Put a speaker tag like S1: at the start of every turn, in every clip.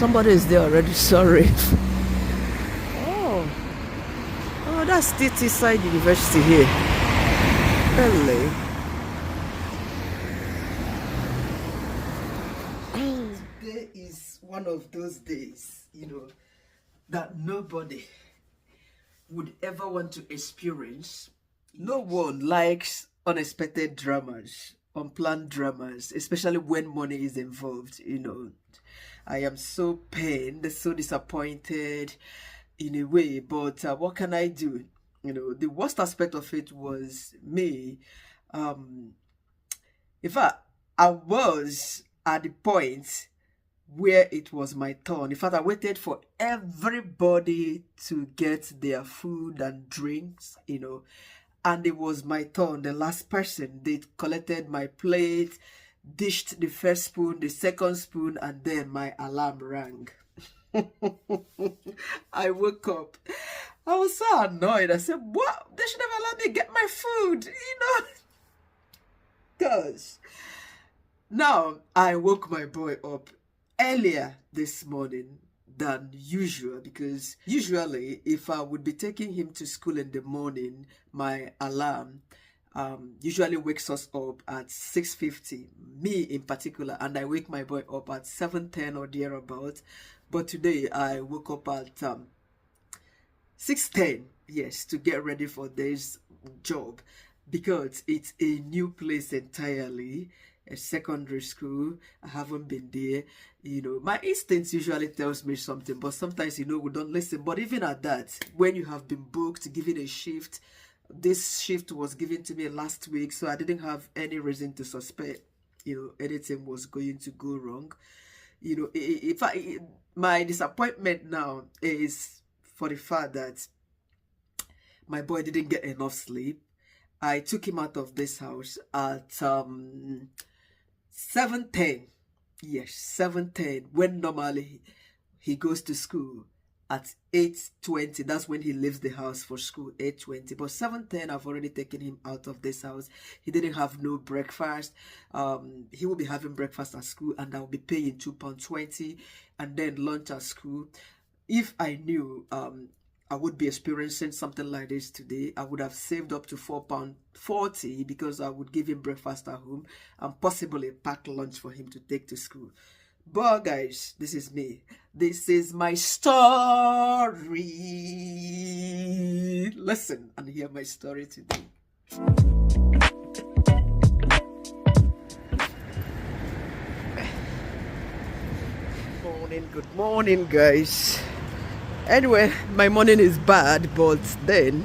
S1: somebody is there already. Sorry. Oh, that's TT Side University here. Really? Today is one of those days, that nobody would ever want to experience. No one likes unexpected dramas, unplanned dramas, especially when money is involved. I am so pained, so disappointed in a way, but what can I do? The worst aspect of it was me. In fact, I was at the point where it was my turn. In fact, I waited for everybody to get their food and drinks, and it was my turn. The last person, they collected my plate, dished the first spoon, the second spoon, and then my alarm rang. I woke up. I was so annoyed. I said, what? They should have allowed me get my food, Because now I woke my boy up earlier this morning than usual, because usually if I would be taking him to school in the morning, my alarm usually wakes us up at 6:50, me in particular, and I wake my boy up at 7:10 or thereabout. But today I woke up at 6:10, yes, to get ready for this job, because it's a new place entirely, a secondary school. I haven't been there. My instincts usually tells me something, but sometimes we don't listen. But even at that, when you have been booked, given a shift, this shift was given to me last week, so I didn't have any reason to suspect anything was going to go wrong. My disappointment now is for the fact that my boy didn't get enough sleep. I took him out of this house at 7:10. Yes, 7:10, when normally he goes to school at 8:20. That's when he leaves the house for school, 8:20. But 7:10, I've already taken him out of this house. He didn't have no breakfast. He will be having breakfast at school, and I'll be paying £2.20, and then lunch at school. If I knew I would be experiencing something like this today, I would have saved up to £4.40, because I would give him breakfast at home and possibly pack lunch for him to take to school. But guys, this is me. This is my story. Listen and hear my story today. Good morning, guys. Anyway, my morning is bad, but then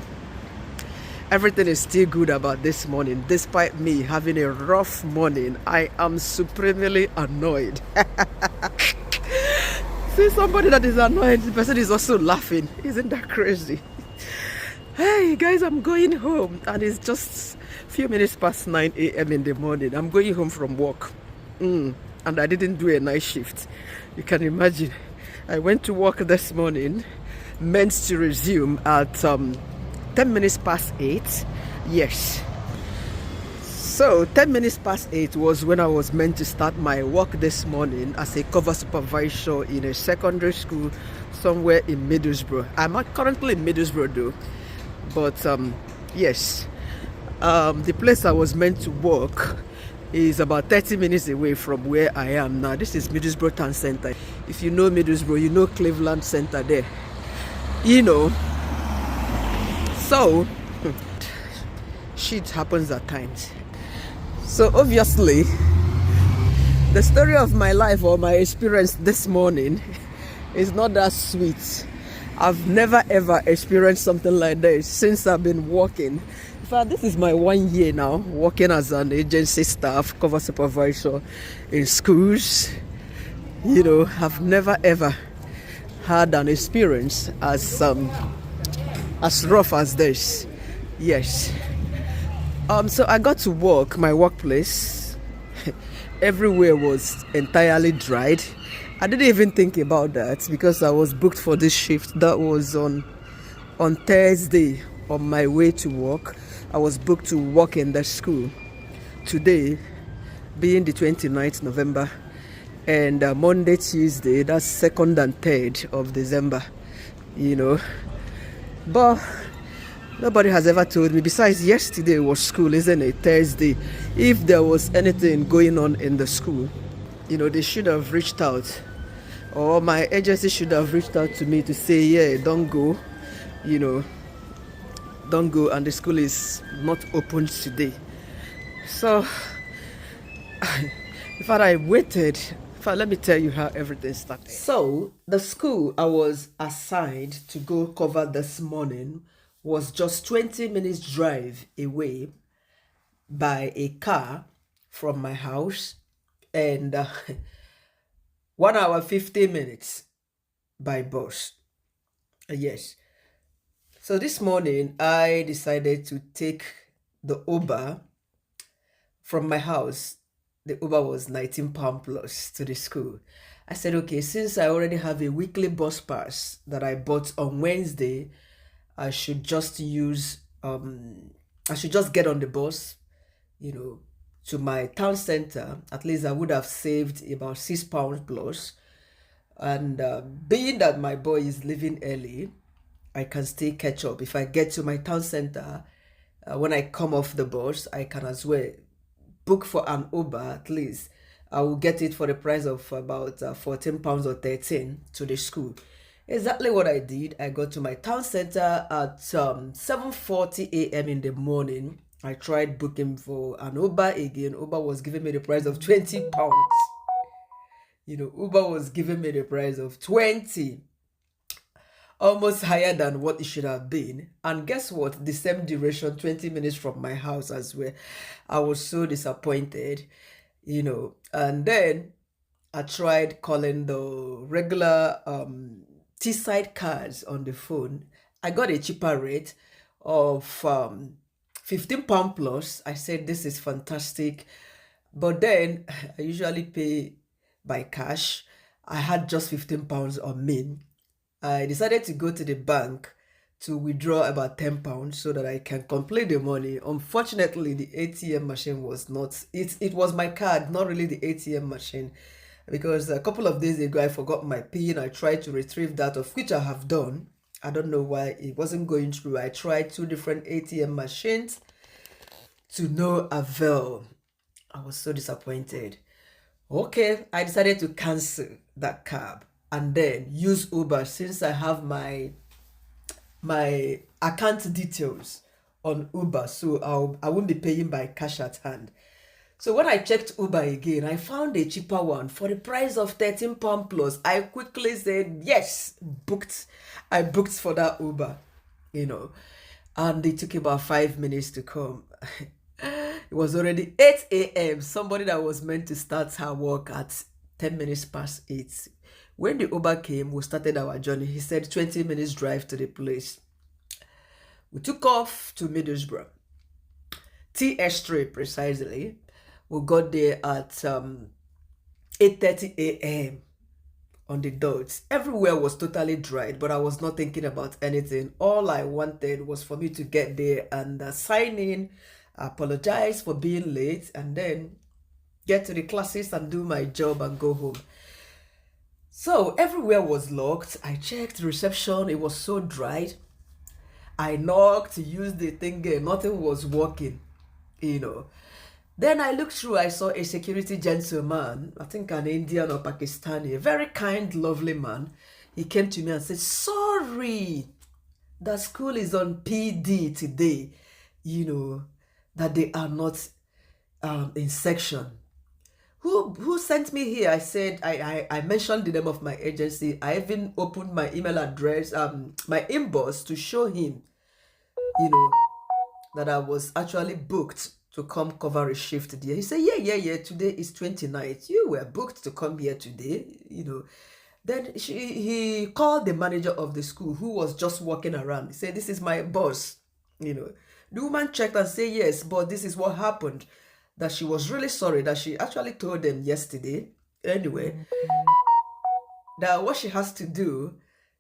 S1: everything is still good about this morning. Despite me having a rough morning, I am supremely annoyed. See somebody that is annoyed, the person is also laughing. Isn't that crazy? Hey guys, I'm going home, and it's just a few minutes past 9 a.m. in the morning. I'm going home from work, and I didn't do a night shift. You can imagine. I went to work this morning, meant to resume at 10 minutes past 8. Yes. So 10 minutes past 8 was when I was meant to start my work this morning as a cover supervisor in a secondary school somewhere in Middlesbrough. I'm not currently in Middlesbrough though, but yes, the place I was meant to work is about 30 minutes away from where I am now. This is Middlesbrough Town Center. If you know Middlesbrough, you know Cleveland Center there. So shit happens at times. So obviously, the story of my life or my experience this morning is not that sweet. I've never ever experienced something like this since I've been working. In fact, this is my 1 year now working as an agency staff, cover supervisor in schools. I've never ever had an experience as rough as this. Yes. So I got to work, my workplace. Everywhere was entirely dried. I didn't even think about that because I was booked for this shift. That was on Thursday on my way to work. I was booked to work in the school. Today, being the 29th November, and Monday, Tuesday, that's 2nd and 3rd of December, But nobody has ever told me, besides yesterday was school, isn't it, Thursday, if there was anything going on in the school, they should have reached out, or my agency should have reached out to me to say, yeah, don't go, don't go, and the school is not open today. So in fact, I waited. In fact, let me tell you how everything started. So the school I was assigned to go cover this morning was just 20 minutes drive away by a car from my house, and 1 hour 50 minutes by bus. Yes. So this morning I decided to take the Uber from my house. The Uber was £19 plus to the school. I said, okay, since I already have a weekly bus pass that I bought on Wednesday, I should just use, I should just get on the bus, to my town center. At least I would have saved about £6 plus. And being that my boy is leaving early, I can still catch up. If I get to my town center, when I come off the bus, I can as well book for an Uber. At least I will get it for the price of about £14 or 13 to the school. Exactly what I did. I got to my town center at 7:40 a.m. in the morning. I tried booking for an Uber again. Uber was giving me the price of £20. Uber was giving me the price of 20, almost higher than what it should have been. And guess what? The same duration, 20 minutes from my house as well. I was so disappointed, and then I tried calling the regular T-side cards on the phone. I got a cheaper rate of £15 plus. I said, this is fantastic. But then I usually pay by cash. I had just £15 on me. I decided to go to the bank to withdraw about £10 so that I can complete the money. Unfortunately, the ATM machine was not, it was my card, not really the ATM machine, because a couple of days ago I forgot my PIN. I tried to retrieve that, of which I have done. I don't know why it wasn't going through. I tried 2 different ATM machines to no avail. I was so disappointed. Okay, I decided to cancel that cab and then use Uber, since I have my account details on Uber, so I won't be paying by cash at hand. So when I checked Uber again, I found a cheaper one for the price of £13 plus. I quickly said yes, I booked for that Uber, and it took about 5 minutes to come. It was already 8 a.m. Somebody that was meant to start her work at 10 minutes past 8. When the Uber came, we started our journey. He said 20 minutes drive to the place. We took off to Middlesbrough, TS3 precisely. We got there at 8:30 a.m. on the dot. Everywhere was totally dried, but I was not thinking about anything. All I wanted was for me to get there and sign in, apologize for being late, and then get to the classes and do my job and go home. So everywhere was locked. I checked reception. It was so dried. I knocked, used the thing, nothing was working, Then I looked through, I saw a security gentleman, I think an Indian or Pakistani, a very kind, lovely man. He came to me and said, sorry, the school is on PD today, that they are not in section. Who sent me here? I said, I mentioned the name of my agency. I even opened my email address, my inbox, to show him, that I was actually booked to come cover a shift there. He said, yeah, today is 29th. You were booked to come here today, Then he called the manager of the school, who was just walking around. He said, this is my boss, The woman checked and said, yes, but this is what happened. That she was really sorry, that she actually told them yesterday. Anyway, that what she has to do,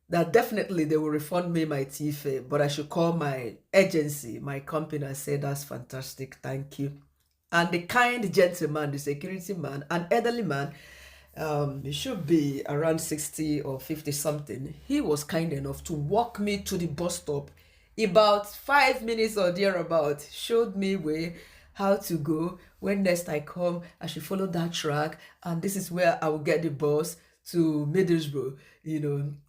S1: that definitely they will refund me my tea fare, but I should call my agency, my company. I said, that's fantastic, thank you. And the kind gentleman, the security man, an elderly man, He should be around 60 or 50 something. He was kind enough to walk me to the bus stop about 5 minutes or thereabout, showed me way how to go. When next I come, I should follow that track, and this is where I will get the bus to Middlesbrough.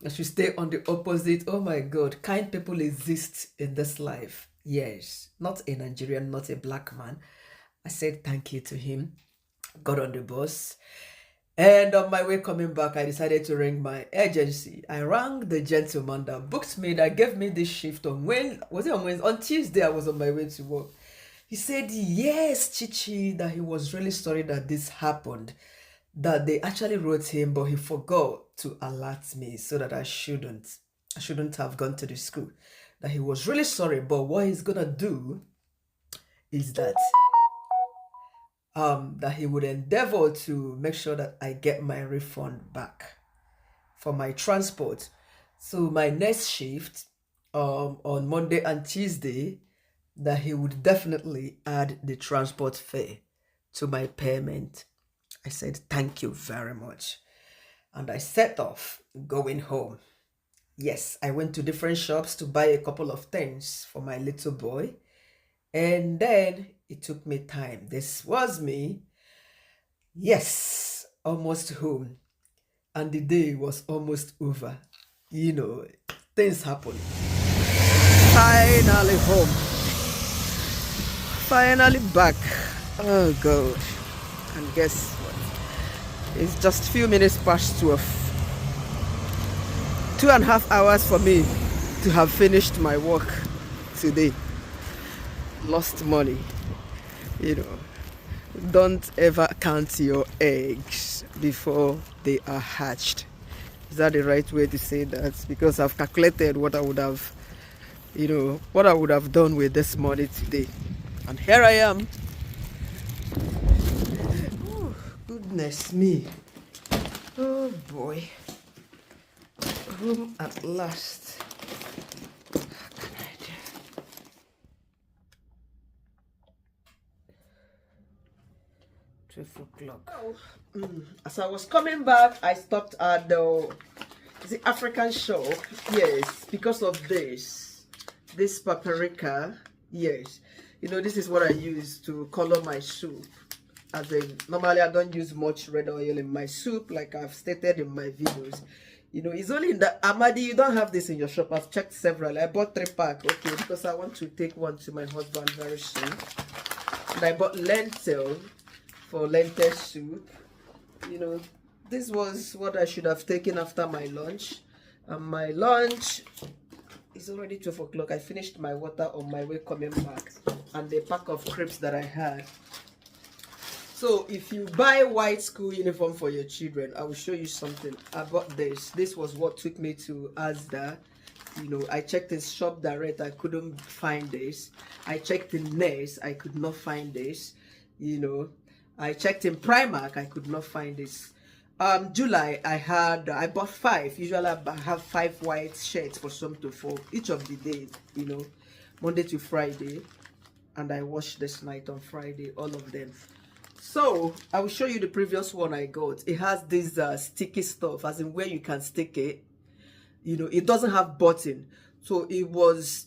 S1: I should stay on the opposite. Oh my God, kind people exist in this life. Yes, not a Nigerian, not a black man. I said thank you to him, got on the bus. And on my way coming back, I decided to ring my agency. I rang the gentleman that booked me, that gave me this shift on Wednesday? On Tuesday, I was on my way to work. He said, yes, Chichi, that he was really sorry that this happened, that they actually wrote him, but he forgot to alert me so that I shouldn't have gone to the school. That he was really sorry, but what he's gonna do is that he would endeavor to make sure that I get my refund back for my transport. So my next shift on Monday and Tuesday, that he would definitely add the transport fare to my payment. I said, thank you very much. And I set off going home. Yes, I went to different shops to buy a couple of things for my little boy. And then it took me time. This was me, yes, almost home. And the day was almost over. Things happen. Finally home. Finally back. Oh God. And guess what? It's just a few minutes past 12. 2.5 hours for me to have finished my work today. Lost money. Don't ever count your eggs before they are hatched. Is that the right way to say that? Because I've calculated what I would have done with this money today, and here I am. Oh, goodness me. Oh boy. Home at last. 12 o'clock. As I was coming back, I stopped at the African shop. Yes, because of this paprika. Yes, this is what I use to color my soup. As in, normally I don't use much red oil in my soup, like I've stated in my videos. It's only in the Amadi. You don't have this in your shop. I've checked several. I bought 3 packs, okay, because I want to take one to my husband very soon. And I bought lentil for lentil soup. This was what I should have taken after my lunch. And my lunch is already 12 o'clock. I finished my water on my way coming back, and the pack of crepes that I had. So if you buy white school uniform for your children, I will show you something. I bought this. This was what took me to Asda. I checked in Shop Direct, I couldn't find this. I checked in Ness, I could not find this. I checked in Primark, I could not find this. July, I bought 5. Usually I have 5 white shirts for each of the days, Monday to Friday. And I washed this night on Friday, all of them. So I will show you the previous one I got. It has this sticky stuff, as in where you can stick it. It doesn't have button, so it was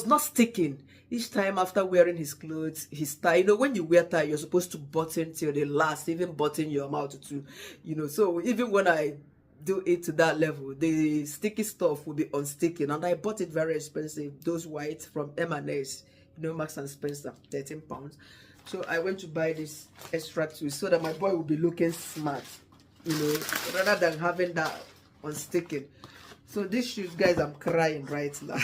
S1: not sticking. Each time after wearing his clothes, his tie, when you wear tie, you're supposed to button till the last, even button your mouth too, so even when I do it to that level, the sticky stuff will be unsticking. And I bought it very expensive, those white from M&S, Marks and Spencer, 13 pounds. So I went to buy this extra too, so that my boy will be looking smart, rather than having that unsticking. So these shoes, guys, I'm crying right now.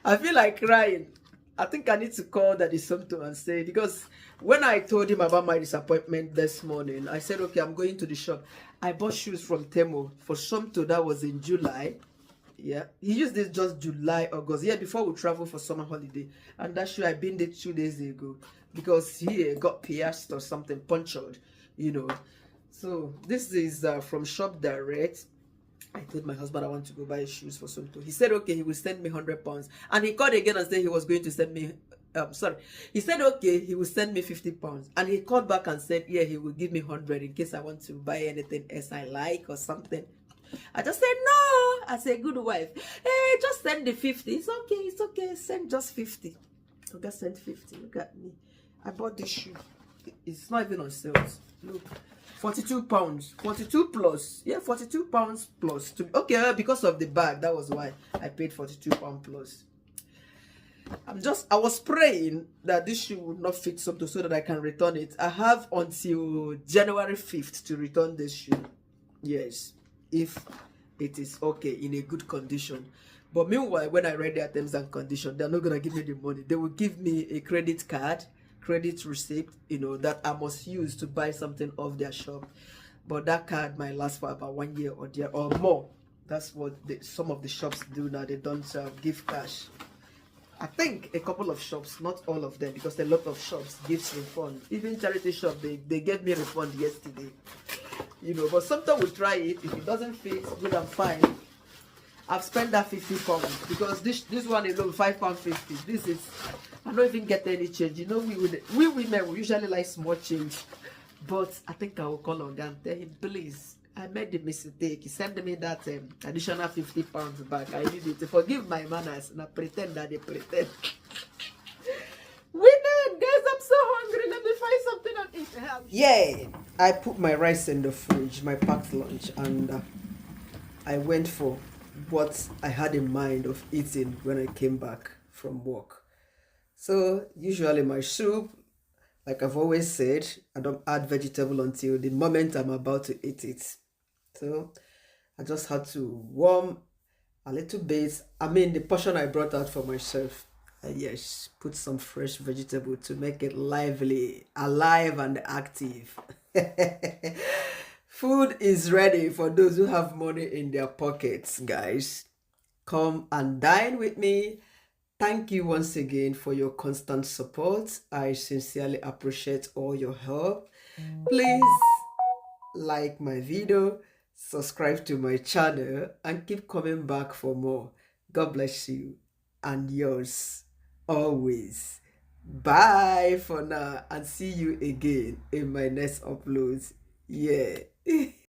S1: I feel like crying. I think I need to call Daddy Somto and say, because when I told him about my disappointment this morning, I said, okay, I'm going to the shop. I bought shoes from Temo for Somto. That was in July. Yeah, he used this just July, August. Yeah, before we travel for summer holiday. And that shoe I been there 2 days ago, because he got pierced or something, punctured, So this is from Shop Direct. I told my husband I want to go buy shoes for Somto. He said, okay, he will send me £100. And he called again and said he was going to send me sorry, he said okay, he will send me 50 pounds, and he called back and said yeah, he will give me 100 in case I want to buy anything else I like or something. I just said no. I said, good wife, hey, just send the 50. It's okay, send just 50. Okay, send 50. Look at me, I bought this shoe. It's not even on sales. Look, 42 pounds, 42 plus, yeah, 42 pounds plus. Okay, because of the bag, that was why I paid 42 pounds plus. I was praying that this shoe would not fit something so that I can return it. I have until January 5th to return this shoe. Yes, if it is okay, in a good condition. But meanwhile, when I read their terms and conditions, they're not gonna give me the money. They will give me a credit card, credit receipt, you know, that I must use to buy something off their shop. But that card might last for about 1 year or more. That's what some of the shops do now. They don't give cash. I think a couple of shops, not all of them, because a lot of shops gives refund. Even charity shop, they gave me a refund yesterday. You know, but sometimes we try it. If it doesn't fit, good and fine. I've spent that 50 pounds because this one alone, £5.50. This is, I don't even get any change. You know, we women, we usually like small change. But I think I will call on and tell him, please, I made the mistake. He sent me that additional 50 pounds back. I need it. Forgive my manners. And I pretend that they pretend. Women, guys, I'm so hungry. Let me find something and eat. Yeah, I put my rice in the fridge, my packed lunch, and I went for what I had in mind of eating when I came back from work. So usually my soup, like I've always said, I don't add vegetable until the moment I'm about to eat it. So I just had to warm a little bit. I mean, the portion I brought out for myself. Yes, put some fresh vegetable to make it lively, alive and active. Food is ready for those who have money in their pockets, guys. Come and dine with me. Thank you once again for your constant support. I sincerely appreciate all your help. Please like my video, subscribe to my channel, and keep coming back for more. God bless you and yours always. Bye for now, and see you again in my next uploads. Yeah.